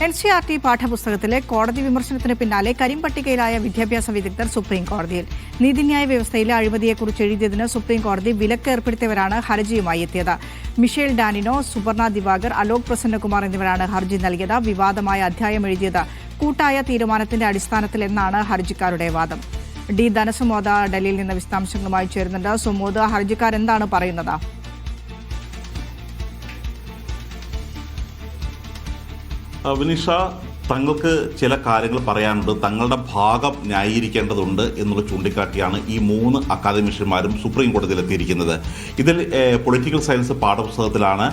NCERT പാഠപുസ്തകത്തിലെ കോടതി വിമർശനത്തിന് പിന്നാലെ കരിമ്പട്ടികയിലായ വിദ്യാഭ്യാസ വിദഗ്ധർ സുപ്രീം കോടതിയിൽ. നീതിന്യായ വ്യവസ്ഥയിലെ അഴിമതിയെക്കുറിച്ച് എഴുതിയതിന് സുപ്രീം കോടതി വിലക്ക് ഏർപ്പെടുത്തിയവരാണ് ഹർജിയുമായി എത്തിയത്. മിഷേൽ ഡാനിനോ, സുപർണ ദിവാകർ, അലോക് പ്രസന്നകുമാർ എന്നിവരാണ് ഹർജി നൽകിയത്. വിവാദമായ അധ്യായം എഴുതിയത് കൂട്ടായ തീരുമാനത്തിന്റെ അടിസ്ഥാനത്തിലെന്നാണ് ഹർജിക്കാരുടെ വാദം. ഡി ധനസുമോദ ഡൽഹിയിൽ നിന്ന് വിശദാംശങ്ങളുമായി ചേരുന്നുണ്ട്. സുമോദ്, ഹർജിക്കാർ എന്താണ് പറയുന്നത്? വിനിഷ, തങ്ങൾക്ക് ചില കാര്യങ്ങൾ പറയാനുണ്ട്, തങ്ങളുടെ ഭാഗം ന്യായീകരിക്കേണ്ടതുണ്ട് എന്നുള്ള ചൂണ്ടിക്കാട്ടിയാണ് ഈ 3 അക്കാദമിഷ്യന്മാരും സുപ്രീം കോടതിയിലെത്തിയിരിക്കുന്നത്. ഇതിൽ പൊളിറ്റിക്കൽ സയൻസ് പാഠപുസ്തകത്തിലാണ്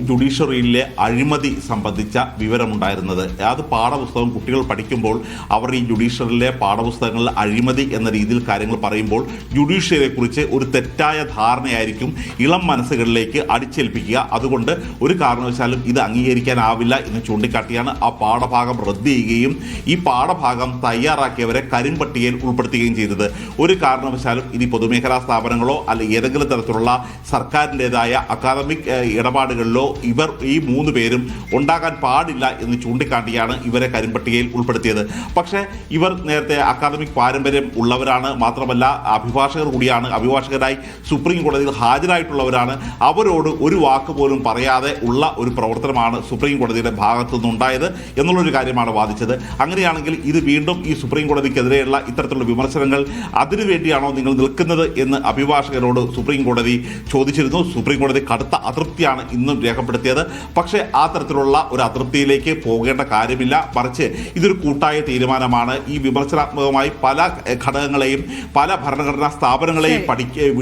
ജുഡീഷ്യറിയിലെ അഴിമതി സംബന്ധിച്ച വിവരമുണ്ടായിരുന്നത്. അത് പാഠപുസ്തകം കുട്ടികൾ പഠിക്കുമ്പോൾ അവർ ഈ ജുഡീഷ്യറിയിലെ പാഠപുസ്തകങ്ങളിൽ അഴിമതി എന്ന രീതിയിൽ കാര്യങ്ങൾ പറയുമ്പോൾ ജുഡീഷ്യറിയെക്കുറിച്ച് ഒരു തെറ്റായ ധാരണയായിരിക്കും ഇളം മനസ്സുകളിലേക്ക് അടിച്ചേൽപ്പിക്കുക. അതുകൊണ്ട് ഒരു കാരണവശാലും ഇത് അംഗീകരിക്കാനാവില്ല എന്ന് ചൂണ്ടിക്കാട്ടിയാണ് ആ പാഠഭാഗം റദ്ദ് ചെയ്യുകയും ഈ പാഠഭാഗം തയ്യാറാക്കിയവരെ കരിമ്പട്ടികയിൽ ഉൾപ്പെടുത്തുകയും ചെയ്തത്. ഒരു കാരണവശാലും ഇനി പൊതുമേഖലാ സ്ഥാപനങ്ങളോ അല്ലെങ്കിൽ ഏതെങ്കിലും തരത്തിലുള്ള സർക്കാരിൻ്റെതായ അക്കാദമിക് ഇടപാടുകളിലോ ഇവർ ഈ 3 പേരും ഉണ്ടാകാൻ പാടില്ല എന്ന് ചൂണ്ടിക്കാട്ടിയാണ് ഇവരെ കരിമ്പട്ടികയിൽ ഉൾപ്പെടുത്തിയത്. പക്ഷേ ഇവർ നേരത്തെ അക്കാദമിക് പാരമ്പര്യം ഉള്ളവരാണ്, മാത്രമല്ല അഭിഭാഷകർ കൂടിയാണ്, അഭിഭാഷകരായി സുപ്രീം കോടതിയിൽ ഹാജരായിട്ടുള്ളവരാണ്. അവരോട് ഒരു വാക്ക് പോലും പറയാതെ ഉള്ള ഒരു പ്രവർത്തനമാണ് സുപ്രീം കോടതിയുടെ ഭാഗത്തു നിന്നുണ്ടായത് എന്നുള്ളൊരു കാര്യമാണ് വാദിച്ചത്. അങ്ങനെയാണെങ്കിൽ ഇത് വീണ്ടും ഈ സുപ്രീം കോടതിക്കെതിരെയുള്ള ഇത്തരത്തിലുള്ള വിമർശനങ്ങൾ അതിനുവേണ്ടിയാണോ നിങ്ങൾ നിൽക്കുന്നത് എന്ന് അഭിഭാഷകരോട് സുപ്രീം കോടതി ചോദിച്ചിരുന്നു. സുപ്രീം കോടതി കടുത്ത അതൃപ്തിയാണ് ഇന്നും രേഖപ്പെടുത്തിയത്. പക്ഷേ ആ തരത്തിലുള്ള ഒരു അതൃപ്തിയിലേക്ക് പോകേണ്ട കാര്യമില്ല, മറിച്ച് ഇതൊരു കൂട്ടായ തീരുമാനമാണ്. ഈ വിമർശനാത്മകമായി പല ഘടകങ്ങളെയും പല ഭരണഘടനാ സ്ഥാപനങ്ങളെയും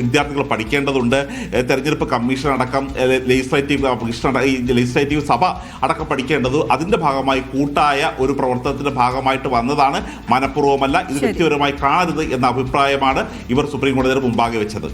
വിദ്യാർത്ഥികൾ പഠിക്കേണ്ടതുണ്ട്. തെരഞ്ഞെടുപ്പ് കമ്മീഷൻ അടക്കം, ലെജിസ്ലേറ്റീവ് സഭ അടക്കം പഠിക്കേണ്ടത് അതിൻ്റെ ഭാഗമായി കൂട്ടായ ഒരു പ്രവർത്തനത്തിന്റെ ഭാഗമായിട്ട് വന്നതാണ്, മനഃപൂർവ്വമല്ല. ഇത് വ്യക്തിപരമായി കാണരുത് എന്ന അഭിപ്രായമാണ് ഇവർ സുപ്രീം കോടതിയുടെ മുമ്പാകെ വെച്ചത്.